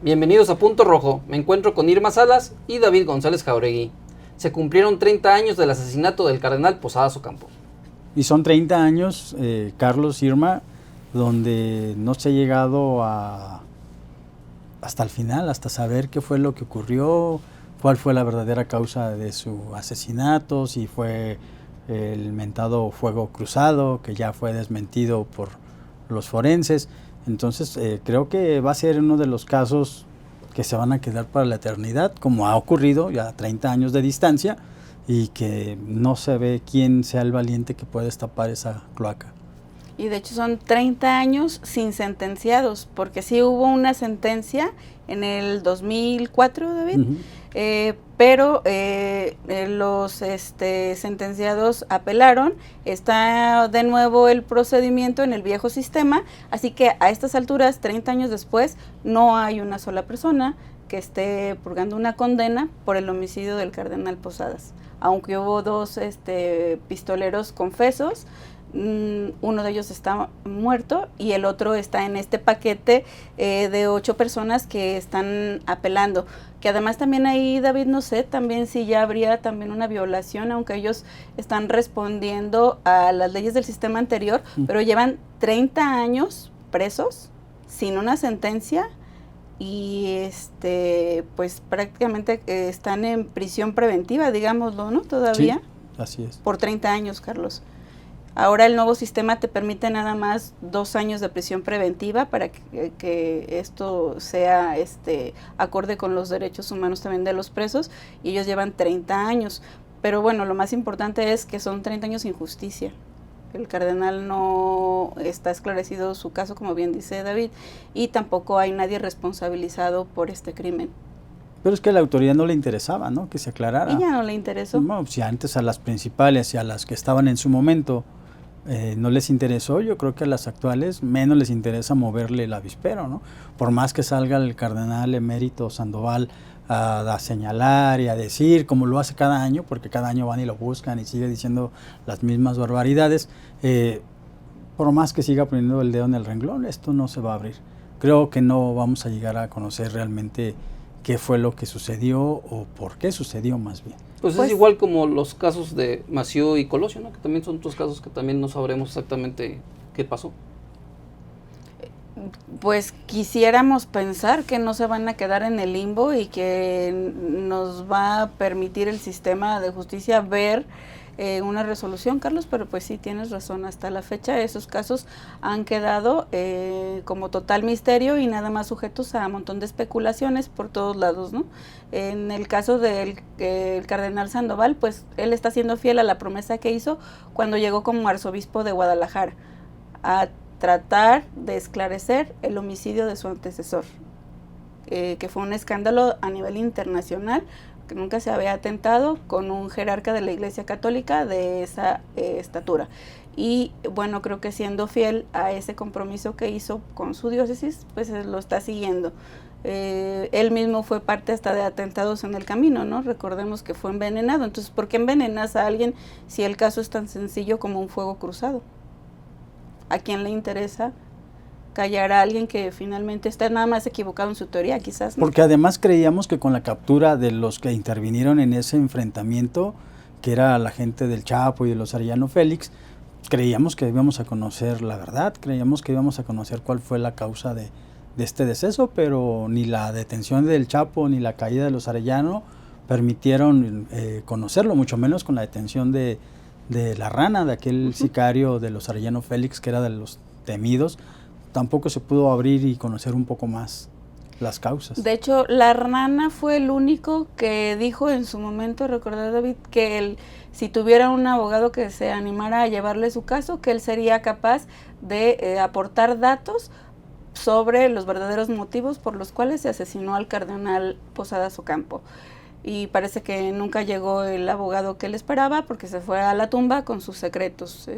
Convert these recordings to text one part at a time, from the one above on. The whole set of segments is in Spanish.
Bienvenidos a Punto Rojo. Me encuentro con Irma Salas y David González Jauregui. Se cumplieron 30 años del asesinato del cardenal Posadas Ocampo. Y son 30 años, Carlos, Irma, donde no se ha llegado hasta el final, hasta saber qué fue lo que ocurrió, cuál fue la verdadera causa de su asesinato, si fue el mentado fuego cruzado, que ya fue desmentido por los forenses. Entonces creo que va a ser uno de los casos que se van a quedar para la eternidad, como ha ocurrido ya a 30 años de distancia, y que no se ve quién sea el valiente que pueda destapar esa cloaca. Y de hecho son 30 años sin sentenciados, porque sí hubo una sentencia en el 2004, David, pero los sentenciados apelaron, está de nuevo el procedimiento en el viejo sistema, así que a estas alturas, 30 años después, no hay una sola persona que esté purgando una condena por el homicidio del cardenal Posadas, aunque hubo dos pistoleros confesos. Uno de ellos está muerto y el otro está en este paquete de 8 personas que están apelando, que además también ahí, David, no sé también si ya habría también una violación, aunque ellos están respondiendo a las leyes del sistema anterior, pero llevan 30 años presos sin una sentencia y pues prácticamente están en prisión preventiva, digámoslo, ¿no? Todavía. Sí, así es. Por 30 años, Carlos. Ahora el nuevo sistema te permite nada más 2 años de prisión preventiva para que esto sea acorde con los derechos humanos también de los presos, y ellos llevan 30 años. Pero bueno, lo más importante es que son 30 años sin justicia. El cardenal no está esclarecido su caso, como bien dice David, y tampoco hay nadie responsabilizado por este crimen. Pero es que a la autoridad no le interesaba, ¿no?, que se aclarara. ¿Y ya no le interesó? No, si antes a las principales y a las que estaban en su momento no les interesó, yo creo que a las actuales menos les interesa moverle el avispero, ¿no? Por más que salga el cardenal emérito Sandoval a señalar y a decir, como lo hace cada año, porque cada año van y lo buscan y sigue diciendo las mismas barbaridades, por más que siga poniendo el dedo en el renglón, esto no se va a abrir. Creo que no vamos a llegar a conocer realmente qué fue lo que sucedió o por qué sucedió, más bien. Pues es igual como los casos de Mació y Colosio, ¿no?, que también son otros casos que también no sabremos exactamente qué pasó. Pues quisiéramos pensar que no se van a quedar en el limbo y que nos va a permitir el sistema de justicia ver una resolución, Carlos, pero pues sí, tienes razón, hasta la fecha esos casos han quedado como total misterio y nada más sujetos a un montón de especulaciones por todos lados, ¿no? En el caso del cardenal Sandoval, pues él está siendo fiel a la promesa que hizo cuando llegó como arzobispo de Guadalajara, a tratar de esclarecer el homicidio de su antecesor, que fue un escándalo a nivel internacional, que nunca se había atentado con un jerarca de la Iglesia Católica de esa estatura. Y bueno, creo que siendo fiel a ese compromiso que hizo con su diócesis, pues lo está siguiendo. Él mismo fue parte hasta de atentados en el camino, ¿no? Recordemos que fue envenenado. Entonces, ¿por qué envenenas a alguien si el caso es tan sencillo como un fuego cruzado? ¿A quién le interesa callar a alguien que finalmente está nada más equivocado en su teoría, quizás, ¿no? Porque además creíamos que con la captura de los que intervinieron en ese enfrentamiento, que era la gente del Chapo y de los Arellano Félix, creíamos que íbamos a conocer la verdad, creíamos que íbamos a conocer cuál fue la causa de este deceso, pero ni la detención del Chapo ni la caída de los Arellano permitieron conocerlo, mucho menos con la detención de la Rana, de aquel sicario de los Arellano Félix, que era de los temidos. Tampoco se pudo abrir y conocer un poco más las causas. De hecho, la Rana fue el único que dijo en su momento, recordar, David, que él, si tuviera un abogado que se animara a llevarle su caso, que él sería capaz de aportar datos sobre los verdaderos motivos por los cuales se asesinó al cardenal Posadas Ocampo. Y parece que nunca llegó el abogado que él esperaba, porque se fue a la tumba con sus secretos.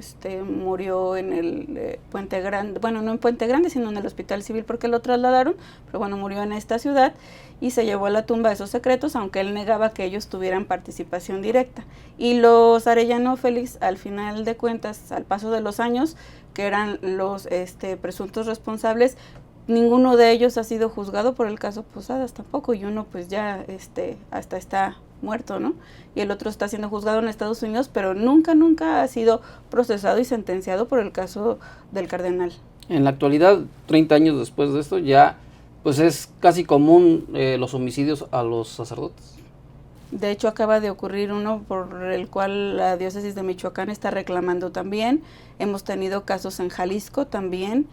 Murió en el Puente Grande, bueno, no en Puente Grande, sino en el Hospital Civil, porque lo trasladaron, pero bueno, murió en esta ciudad y se llevó a la tumba esos secretos, aunque él negaba que ellos tuvieran participación directa. Y los Arellano Félix, al final de cuentas, al paso de los años, que eran los presuntos responsables, ninguno de ellos ha sido juzgado por el caso Posadas tampoco, y uno pues ya hasta está muerto, ¿no? Y el otro está siendo juzgado en Estados Unidos, pero nunca ha sido procesado y sentenciado por el caso del cardenal. En la actualidad, 30 años después de esto, ya pues es casi común los homicidios a los sacerdotes. De hecho, acaba de ocurrir uno por el cual la diócesis de Michoacán está reclamando también. Hemos tenido casos en Jalisco también.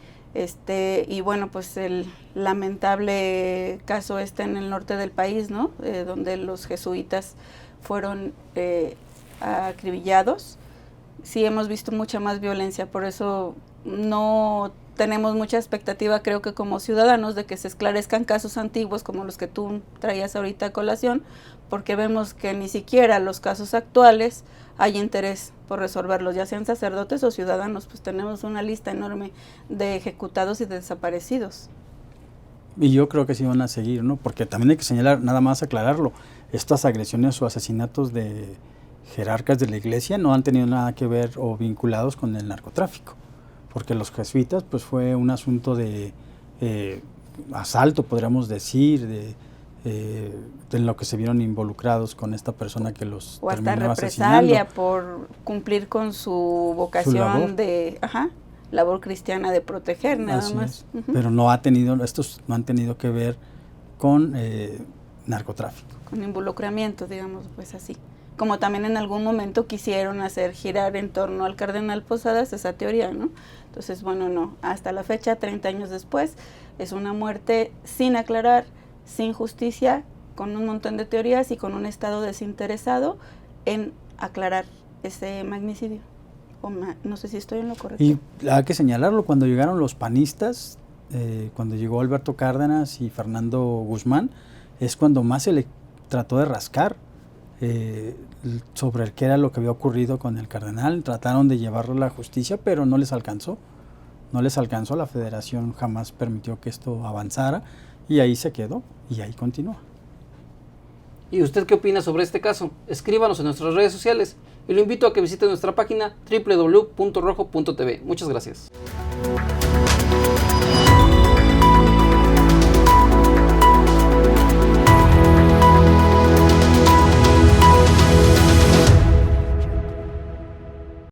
Y bueno, pues el lamentable caso en el norte del país, ¿no? Donde los jesuitas fueron acribillados. Sí, hemos visto mucha más violencia, por eso no tenemos mucha expectativa, creo que como ciudadanos, de que se esclarezcan casos antiguos como los que tú traías ahorita a colación, porque vemos que ni siquiera los casos actuales hay interés por resolverlos, ya sean sacerdotes o ciudadanos, pues tenemos una lista enorme de ejecutados y de desaparecidos. Y yo creo que sí van a seguir, ¿no? Porque también hay que señalar, nada más aclararlo, estas agresiones o asesinatos de jerarcas de la iglesia no han tenido nada que ver o vinculados con el narcotráfico, porque los jesuitas pues fue un asunto de asalto, podríamos decir, de lo que se vieron involucrados con esta persona que los o hasta terminó represalia asesinando. por cumplir con su vocación de labor cristiana de proteger, nada Así más. es. Pero estos no han tenido que ver con narcotráfico. Con involucramiento, digamos, pues así. Como también en algún momento quisieron hacer girar en torno al cardenal Posadas esa teoría, ¿no? Entonces, bueno, no, hasta la fecha, 30 años después, es una muerte sin aclarar, sin justicia, con un montón de teorías y con un Estado desinteresado en aclarar ese magnicidio. No sé si estoy en lo correcto. Y hay que señalarlo, cuando llegaron los panistas, cuando llegó Alberto Cárdenas y Fernando Guzmán, es cuando más se le trató de rascar sobre qué era lo que había ocurrido con el cardenal. Trataron de llevarlo a la justicia, pero no les alcanzó. No les alcanzó, la federación jamás permitió que esto avanzara y ahí se quedó y ahí continúa. ¿Y usted qué opina sobre este caso? Escríbanos en nuestras redes sociales y lo invito a que visite nuestra página www.rojo.tv. Muchas gracias.